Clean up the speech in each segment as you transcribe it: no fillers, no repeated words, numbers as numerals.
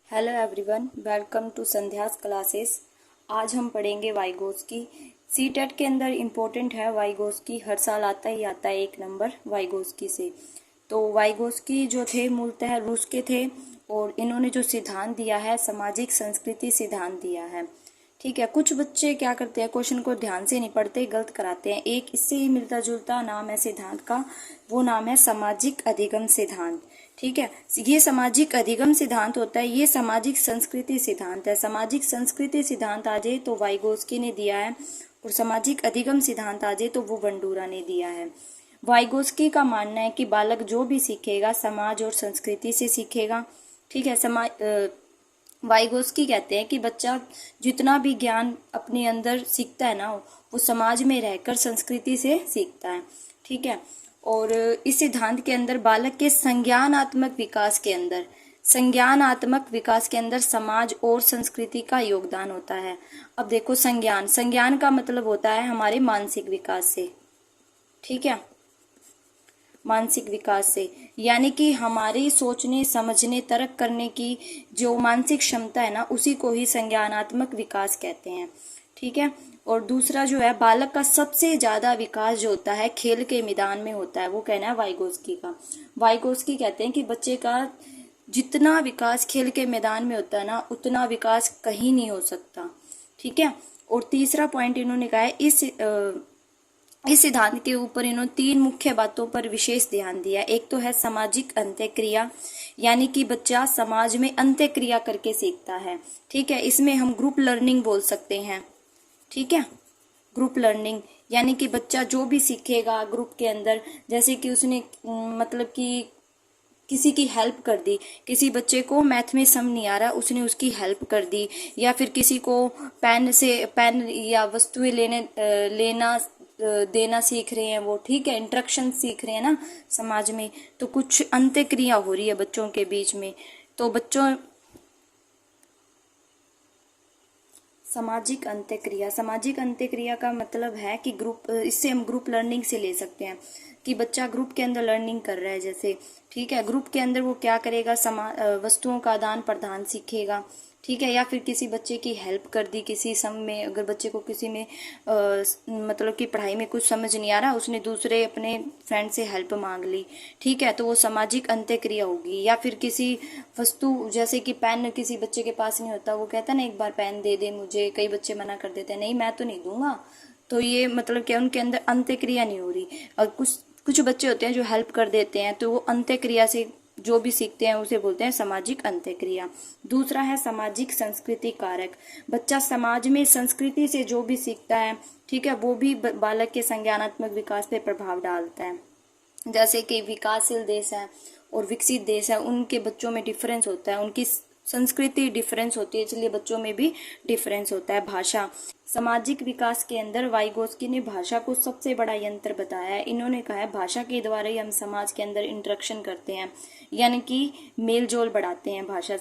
Hello everyone, welcome to Sandhya's classes. आज हम पढ़ेंगे वाइगोस्की। सीटेट के अंदर इम्पोर्टेंट है वाइगोस्की, हर साल आता ही आता है एक नंबर वाइगोस्की से। तो वाइगोस्की जो थे मूलतः रूस के थे और इन्होंने जो सिद्धांत दिया है सामाजिक संस्कृति सिद्धांत दिया है। ठीक है, कुछ बच्चे क्या करते हैं, क्वेश्चन को ध्यान से नहीं पढ़ते, गलत कराते हैं। एक इससे ही मिलता जुलता नाम है सिद्धांत का, वो नाम है सामाजिक अधिगम सिद्धांत। ठीक है, ये सामाजिक अधिगम सिद्धांत होता है, ये सामाजिक संस्कृति सिद्धांत है। सामाजिक संस्कृति सिद्धांत आ जाए तो वाइगोस्की ने दिया है, और सामाजिक अधिगम सिद्धांत आ जाए तो वो बंडूरा ने दिया है। वाइगोस्की का मानना है कि बालक जो भी सीखेगा समाज और संस्कृति से सीखेगा। ठीक है, वाइगोस्की कहते हैं कि बच्चा जितना भी ज्ञान अपने अंदर सीखता है ना, वो समाज में रहकर संस्कृति से सीखता है। ठीक है, और इस सिद्धांत के अंदर बालक के संज्ञानात्मक विकास के अंदर समाज और संस्कृति का योगदान होता है। अब देखो, संज्ञान का मतलब होता है हमारे मानसिक विकास से। ठीक है, मानसिक विकास से, यानी कि हमारी सोचने समझने तर्क करने की जो मानसिक क्षमता है ना, उसी को ही संज्ञानात्मक विकास कहते हैं। ठीक है, और दूसरा जो है, बालक का सबसे ज्यादा विकास जो होता है खेल के मैदान में होता है, वो कहना है वाइगोस्की का। वाइगोस्की कहते हैं कि बच्चे का जितना विकास खेल के मैदान में होता है ना, उतना विकास कहीं नहीं हो सकता। ठीक है, और तीसरा पॉइंट इन्होंने कहा है, इस सिद्धांत के ऊपर इन्होंने 3 मुख्य बातों पर विशेष ध्यान दिया। एक तो है सामाजिक अंत्यक्रिया, यानी कि बच्चा समाज में अंत्यक्रिया करके सीखता है। ठीक है, इसमें हम ग्रुप लर्निंग बोल सकते हैं। ठीक है, ग्रुप लर्निंग यानी कि बच्चा जो भी सीखेगा ग्रुप के अंदर, जैसे कि उसने मतलब कि किसी की हेल्प कर दी, किसी बच्चे को मैथ में सम नहीं आ रहा, उसने उसकी हेल्प कर दी, या फिर किसी को पेन या वस्तुएं लेना देना सीख रहे हैं वो। ठीक है, इंटरेक्शन सीख रहे हैं ना समाज में, तो कुछ अंत्यक्रिया हो रही है बच्चों के बीच में। तो बच्चों सामाजिक अंत्यक्रिया का मतलब है कि ग्रुप, इससे हम ग्रुप लर्निंग से ले सकते हैं कि बच्चा ग्रुप के अंदर लर्निंग कर रहा है जैसे। ठीक है, ग्रुप के अंदर वो क्या करेगा, वस्तुओं का आदान प्रदान सीखेगा। ठीक है, या फिर किसी बच्चे की हेल्प कर दी किसी सम में, अगर बच्चे को किसी में मतलब कि पढ़ाई में कुछ समझ नहीं आ रहा, उसने दूसरे अपने फ्रेंड से हेल्प मांग ली। ठीक है, तो वो सामाजिक अंत्यक्रिया होगी। या फिर किसी वस्तु, जैसे कि पेन किसी बच्चे के पास नहीं होता, वो कहता ना एक बार पेन दे दे मुझे, कई बच्चे मना कर देते हैं, नहीं मैं तो नहीं दूंगा। तो ये मतलब क्या, उनके अंदर अंत्यक्रिया नहीं हो रही। और कुछ कुछ बच्चे होते हैं जो हेल्प कर देते हैं, तो वो अंत्यक्रिया से जो भी सीखते हैं उसे बोलते हैं सामाजिक अंत्यक्रिया। दूसरा है सामाजिक संस्कृति कारक। बच्चा समाज में संस्कृति से जो भी सीखता है, ठीक है, वो भी बालक के संज्ञानात्मक विकास पे प्रभाव डालता है। जैसे कि विकासशील देश है और विकसित देश है, उनके बच्चों में डिफरेंस होता है, उनकी संस्कृति डिफरेंस होती है, इसलिए बच्चों में भी डिफरेंस होता है। भाषा, सामाजिक विकास के अंदर वाइगोस्की ने भाषा को सबसे बड़ा यंत्र बताया है। इन्होंने कहा है भाषा के द्वारा ही हम समाज के अंदर इंटरेक्शन करते हैं, यानी कि मेल जोल बढ़ाते हैं। भाषा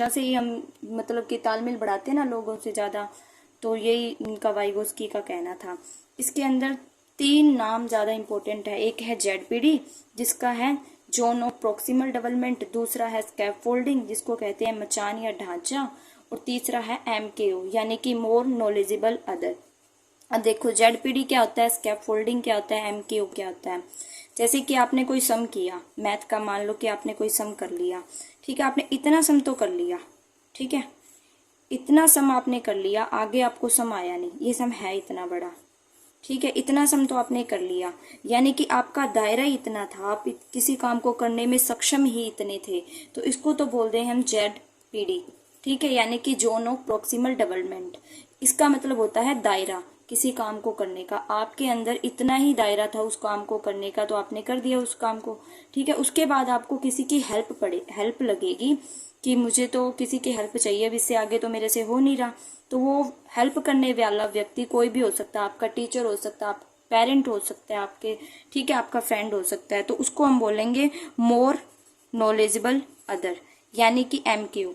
से ही हम मतलब कि तालमेल बढ़ाते हैं ना लोगों से ज्यादा। तो यही इनका वाइगोस्की का कहना था। इसके अंदर 3 नाम ज्यादा इंपॉर्टेंट है। एक है जेडपीडी, जिसका है जोन ऑफ प्रोक्सिमल डेवलपमेंट। दूसरा है स्कैफोल्डिंग, जिसको कहते हैं मचान या ढांचा। और तीसरा है एमकेओ, यानी कि मोर नॉलेजेबल अदर। अब देखो, जेडपीडी क्या होता है, स्कैफोल्डिंग क्या होता है, एमकेओ क्या होता है। जैसे कि आपने कोई सम किया मैथ का, मान लो कि आपने कोई सम कर लिया। ठीक है, आपने इतना सम तो कर लिया। ठीक है, इतना सम आपने कर लिया, आगे आपको सम आया नहीं, ये सम है इतना बड़ा। ठीक है, इतना सम तो आपने कर लिया, यानी कि आपका दायरा ही इतना था, आप किसी काम को करने में सक्षम ही इतने थे, तो इसको तो बोलते हैं हम जेडपीडी। ठीक है, यानी कि जोन ऑफ प्रोक्सिमल डेवलपमेंट। इसका मतलब होता है दायरा किसी काम को करने का। आपके अंदर इतना ही दायरा था उस काम को करने का, तो आपने कर दिया उस काम को। ठीक है, उसके बाद आपको किसी की हेल्प लगेगी कि मुझे तो किसी की हेल्प चाहिए, अब इससे आगे तो मेरे से हो नहीं रहा। तो वो हेल्प करने वाला व्यक्ति कोई भी हो सकता है, आपका टीचर हो सकता है, आप पेरेंट हो सकते हैं आपके, ठीक है, आपका फ्रेंड हो सकता है। तो उसको हम बोलेंगे मोर नॉलेजेबल अदर, यानी कि एमक्यू।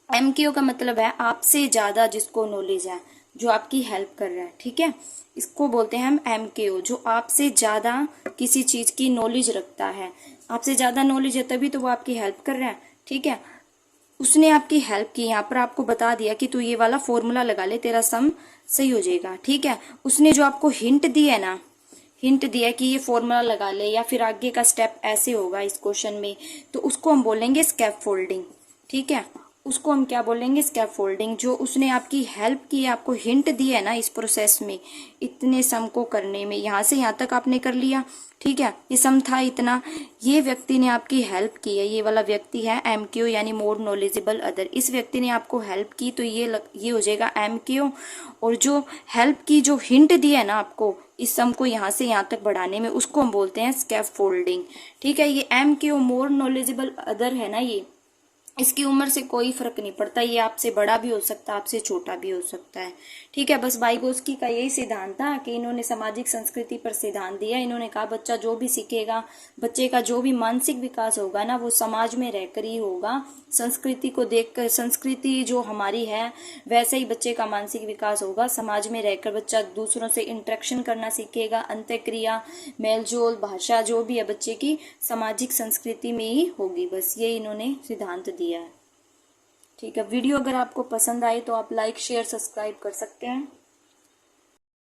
एमक्यू का मतलब है आपसे ज्यादा जिसको नॉलेज है, जो आपकी हेल्प कर रहा है। ठीक है, इसको बोलते हैं हम एमक्यू, जो आपसे ज्यादा किसी चीज की नॉलेज रखता है। आपसे ज्यादा नॉलेज है तभी तो वो आपकी हेल्प कर रहा है। ठीक है, उसने आपकी हेल्प की, यहाँ पर आपको बता दिया कि तू ये वाला फॉर्मूला लगा ले, तेरा सम सही हो जाएगा। ठीक है, उसने जो आपको हिंट दी है ना, हिंट दिया कि ये फॉर्मूला लगा ले या फिर आगे का स्टेप ऐसे होगा इस क्वेश्चन में, तो उसको हम बोलेंगे स्कैफोल्डिंग। ठीक है, उसको हम क्या बोलेंगे, स्कैफोल्डिंग। जो उसने आपकी हेल्प की है, आपको हिंट दी है ना इस प्रोसेस में, इतने सम को करने में, यहाँ से यहाँ तक आपने कर लिया। ठीक है, ये सम था इतना, ये व्यक्ति ने आपकी हेल्प की है, ये वाला व्यक्ति है MQ यानी मोर नॉलेजेबल अदर। इस व्यक्ति ने आपको हेल्प की तो ये हो जाएगा MQ। और जो हेल्प की, जो हिंट दी है ना आपको इस सम को यहाँ से यहाँ तक बढ़ाने में, उसको हम बोलते हैं स्कैफोल्डिंग। ठीक है, ये MQ मोर नॉलेजेबल अदर है ना, ये इसकी उम्र से कोई फर्क नहीं पड़ता, ये आपसे बड़ा भी हो सकता है, आपसे छोटा भी हो सकता है। ठीक है, बस वाइगोत्स्की का यही सिद्धांत था कि इन्होंने सामाजिक संस्कृति पर सिद्धांत दिया। इन्होंने कहा बच्चा जो भी सीखेगा, बच्चे का जो भी मानसिक विकास होगा ना, वो समाज में रहकर ही होगा। संस्कृति को देखकर, संस्कृति जो हमारी है वैसे ही बच्चे का मानसिक विकास होगा। समाज में रहकर बच्चा दूसरों से इंटरेक्शन करना सीखेगा, अंतःक्रिया, मेलजोल, भाषा जो भी है बच्चे की सामाजिक संस्कृति में ही होगी। बस ये इन्होंने सिद्धांत दिया है। ठीक है, वीडियो अगर आपको पसंद आए तो आप लाइक शेयर सब्सक्राइब कर सकते हैं।